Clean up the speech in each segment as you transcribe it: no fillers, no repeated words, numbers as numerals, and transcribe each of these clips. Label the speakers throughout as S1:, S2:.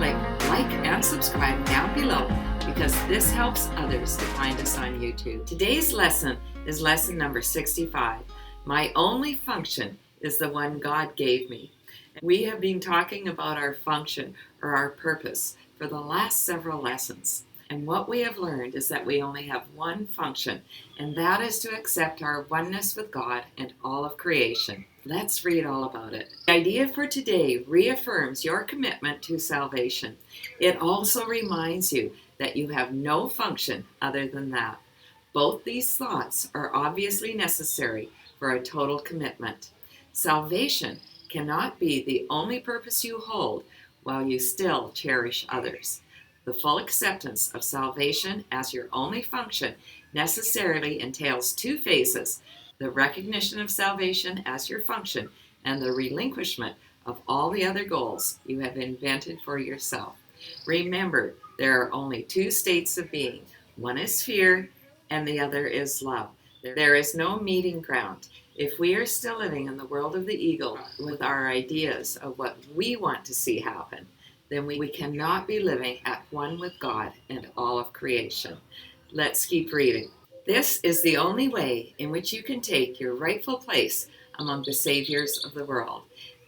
S1: click like and subscribe down below because this helps others to find us on YouTube. Today's lesson is lesson number 65. My only function is the one God gave me. We have been talking about our function or our purpose for the last several lessons. And what we have learned is that we only have one function, and that is to accept our oneness with God and all of creation. Let's read all about it. The idea for today reaffirms your commitment to salvation. It also reminds you that you have no function other than that. Both these thoughts are obviously necessary for a total commitment. Salvation cannot be the only purpose you hold while you still cherish others. The full acceptance of salvation as your only function necessarily entails two phases: the recognition of salvation as your function and the relinquishment of all the other goals you have invented for yourself. Remember, there are only two states of being. One is fear and the other is love. There is no meeting ground. If we are still living in the world of the ego with our ideas of what we want to see happen, then we cannot be living at one with God and all of creation. Let's keep reading. This is the only way in which you can take your rightful place among the saviors of the world.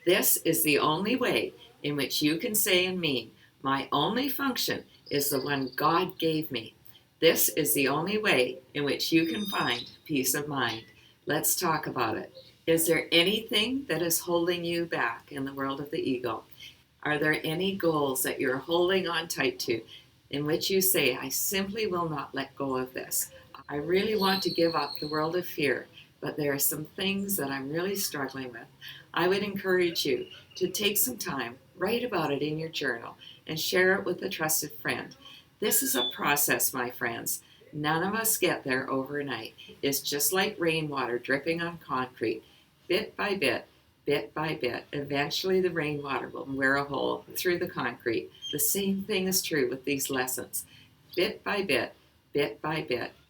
S1: This is the only way in which you can say and mean, my only function is the one God gave me. This is the only way in which you can find peace of mind. Let's talk about it. Is there anything that is holding you back in the world of the ego? Are there any goals that you're holding on tight to in which you say, I simply will not let go of this? I really want to give up the world of fear, but there are some things that I'm really struggling with. I would encourage you to take some time, write about it in your journal, and share it with a trusted friend. This is a process, my friends. None of us get there overnight. It's just like rainwater dripping on concrete. Bit by bit, bit by bit, eventually the rainwater will wear a hole through the concrete. The same thing is true with these lessons. Bit by bit,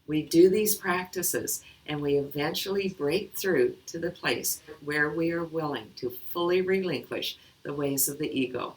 S1: we do these practices and we eventually break through to the place where we are willing to fully relinquish the ways of the ego.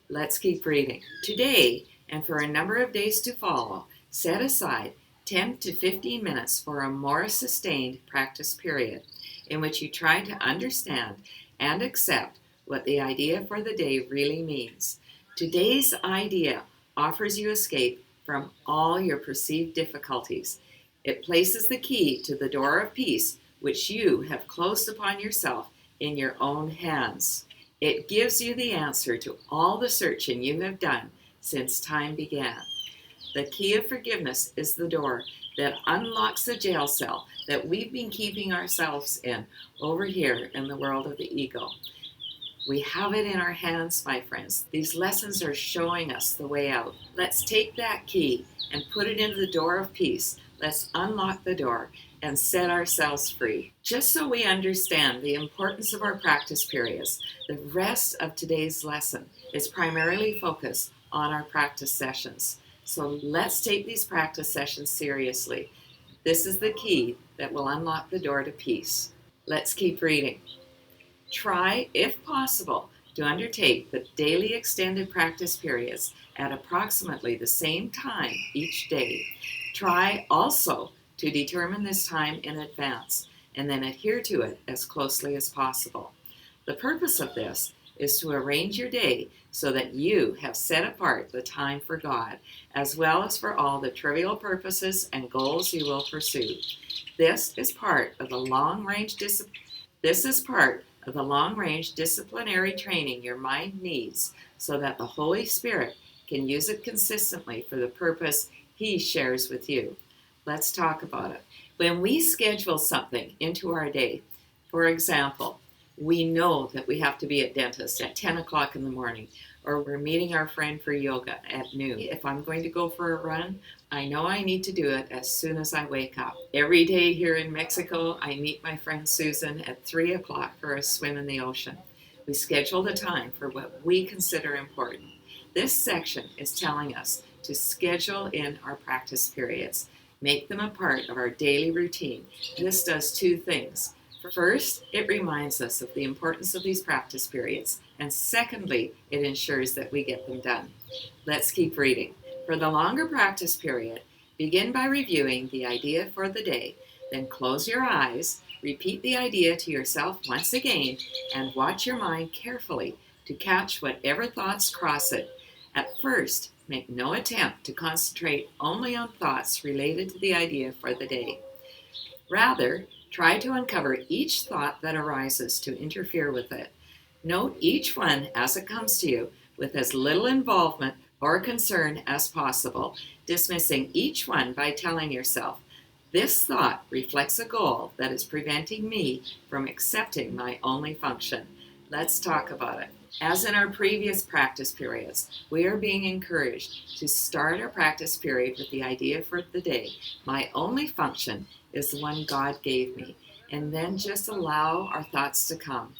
S1: Let's keep reading. Today, and for a number of days to follow, set aside 10 to 15 minutes for a more sustained practice period in which you try to understand and accept what the idea for the day really means. Today's idea offers you escape from all your perceived difficulties. It places the key to the door of peace which you have closed upon yourself in your own hands. It gives you the answer to all the searching you have done since time began. The key of forgiveness is the door that unlocks the jail cell that we've been keeping ourselves in over here in the world of the ego. We have it in our hands, my friends. These lessons are showing us the way out. Let's take that key and put it into the door of peace. Let's unlock the door and set ourselves free. Just so we understand the importance of our practice periods, the rest of today's lesson is primarily focused on our practice sessions. So let's take these practice sessions seriously. This is the key that will unlock the door to peace. Let's keep reading. Try, if possible, to undertake the daily extended practice periods at approximately the same time each day. Try also to determine this time in advance and then adhere to it as closely as possible. The purpose of this is to arrange your day so that you have set apart the time for God, as well as for all the trivial purposes and goals you will pursue. This is part of the long-range disciplinary training your mind needs so that the Holy Spirit can use it consistently for the purpose He shares with you. Let's talk about it. When we schedule something into our day, for example, we know that we have to be at dentist at 10 o'clock in the morning, or we're meeting our friend for yoga at noon. If I'm going to go for a run, I know I need to do it as soon as I wake up. Every day here in Mexico, I meet my friend Susan at 3 o'clock for a swim in the ocean. We schedule the time for what we consider important. This section is telling us to schedule in our practice periods. Make them a part of our daily routine. This does two things. First, it reminds us of the importance of these practice periods, and secondly, it ensures that we get them done. Let's keep reading. For the longer practice period, begin by reviewing the idea for the day, then close your eyes, repeat the idea to yourself once again, and watch your mind carefully to catch whatever thoughts cross it. At first, make no attempt to concentrate only on thoughts related to the idea for the day. Rather, try to uncover each thought that arises to interfere with it. Note each one as it comes to you with as little involvement or concern as possible, dismissing each one by telling yourself, this thought reflects a goal that is preventing me from accepting my only function. Let's talk about it. As in our previous practice periods, we are being encouraged to start our practice period with the idea for the day. My only function is the one God gave me, and then just allow our thoughts to come.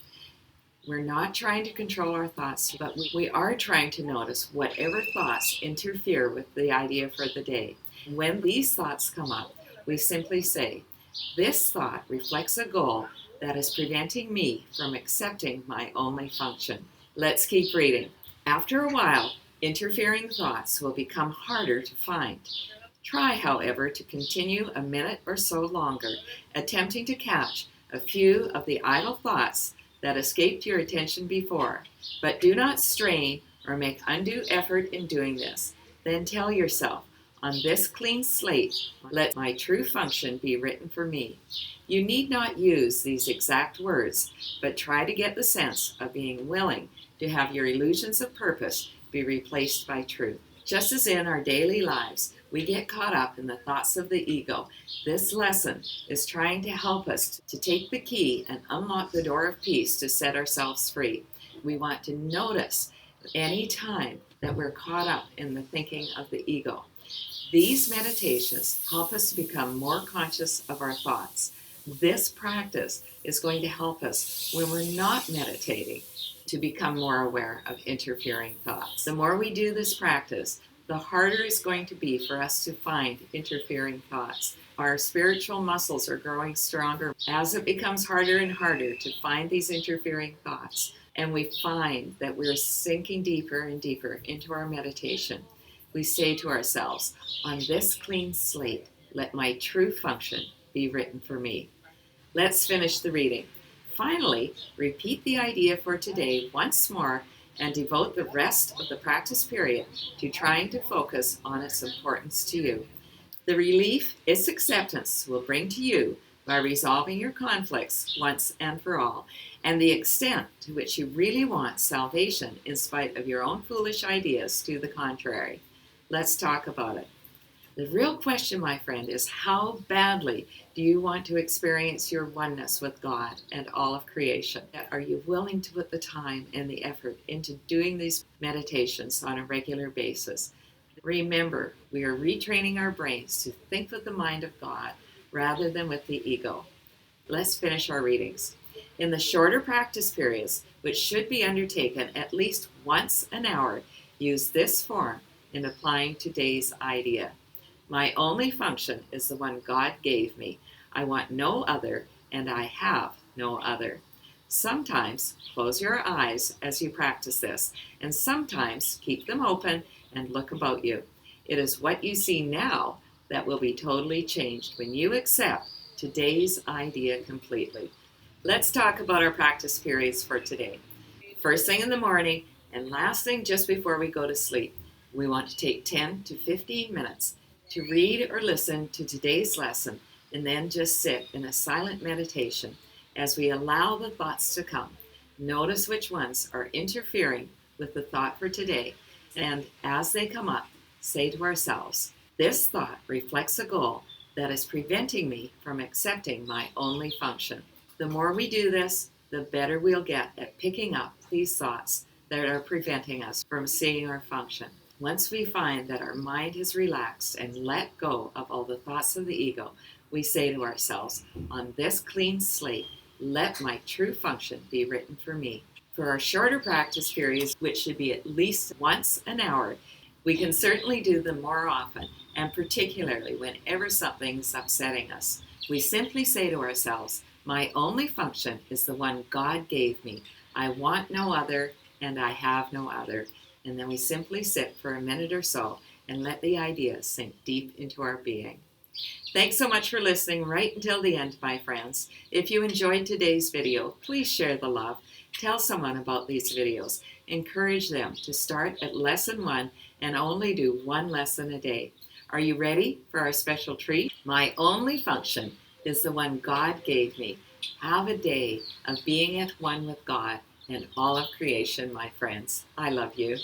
S1: We're not trying to control our thoughts, but we are trying to notice whatever thoughts interfere with the idea for the day. When these thoughts come up, we simply say, this thought reflects a goal that is preventing me from accepting my only function. Let's keep reading. After a while, interfering thoughts will become harder to find. Try, however, to continue a minute or so longer, attempting to catch a few of the idle thoughts that escaped your attention before. But do not strain or make undue effort in doing this. Then tell yourself, on this clean slate, let my true function be written for me. You need not use these exact words, but try to get the sense of being willing to have your illusions of purpose be replaced by truth. Just as in our daily lives, we get caught up in the thoughts of the ego. This lesson is trying to help us to take the key and unlock the door of peace to set ourselves free. We want to notice any time that we're caught up in the thinking of the ego. These meditations help us to become more conscious of our thoughts. This practice is going to help us when we're not meditating to become more aware of interfering thoughts. The more we do this practice, the harder it's going to be for us to find interfering thoughts. Our spiritual muscles are growing stronger as it becomes harder and harder to find these interfering thoughts. And we find that we're sinking deeper and deeper into our meditation. We say to ourselves, on this clean slate, let my true function be written for me. Let's finish the reading. Finally, repeat the idea for today once more and devote the rest of the practice period to trying to focus on its importance to you. The relief its acceptance will bring to you by resolving your conflicts once and for all, and the extent to which you really want salvation in spite of your own foolish ideas to the contrary. Let's talk about it. The real question, my friend, is how badly do you want to experience your oneness with God and all of creation? Are you willing to put the time and the effort into doing these meditations on a regular basis? Remember, we are retraining our brains to think with the mind of God rather than with the ego. Let's finish our readings. In the shorter practice periods, which should be undertaken at least once an hour, use this form in applying today's idea. My only function is the one God gave me. I want no other, and I have no other. Sometimes close your eyes as you practice this, and sometimes keep them open and look about you. It is what you see now that will be totally changed when you accept today's idea completely. Let's talk about our practice periods for today. First thing in the morning and last thing just before we go to sleep. We want to take 10 to 15 minutes to read or listen to today's lesson and then just sit in a silent meditation as we allow the thoughts to come. Notice which ones are interfering with the thought for today, and as they come up, say to ourselves, this thought reflects a goal that is preventing me from accepting my only function. The more we do this, the better we'll get at picking up these thoughts that are preventing us from seeing our function. Once we find that our mind has relaxed and let go of all the thoughts of the ego, we say to ourselves, on this clean slate, let my true function be written for me. For our shorter practice periods, which should be at least once an hour, we can certainly do them more often, and particularly whenever something is upsetting us. We simply say to ourselves, My only function is the one God gave me. I want no other, and I have no other. And then we simply sit for a minute or so and let the ideas sink deep into our being. Thanks so much for listening right until the end, my friends. If you enjoyed today's video, please share the love. Tell someone about these videos. Encourage them to start at lesson 1 and only do 1 lesson a day. Are you ready for our special treat? My only function is the one God gave me. Have a day of being at one with God and all of creation, my friends. I love you.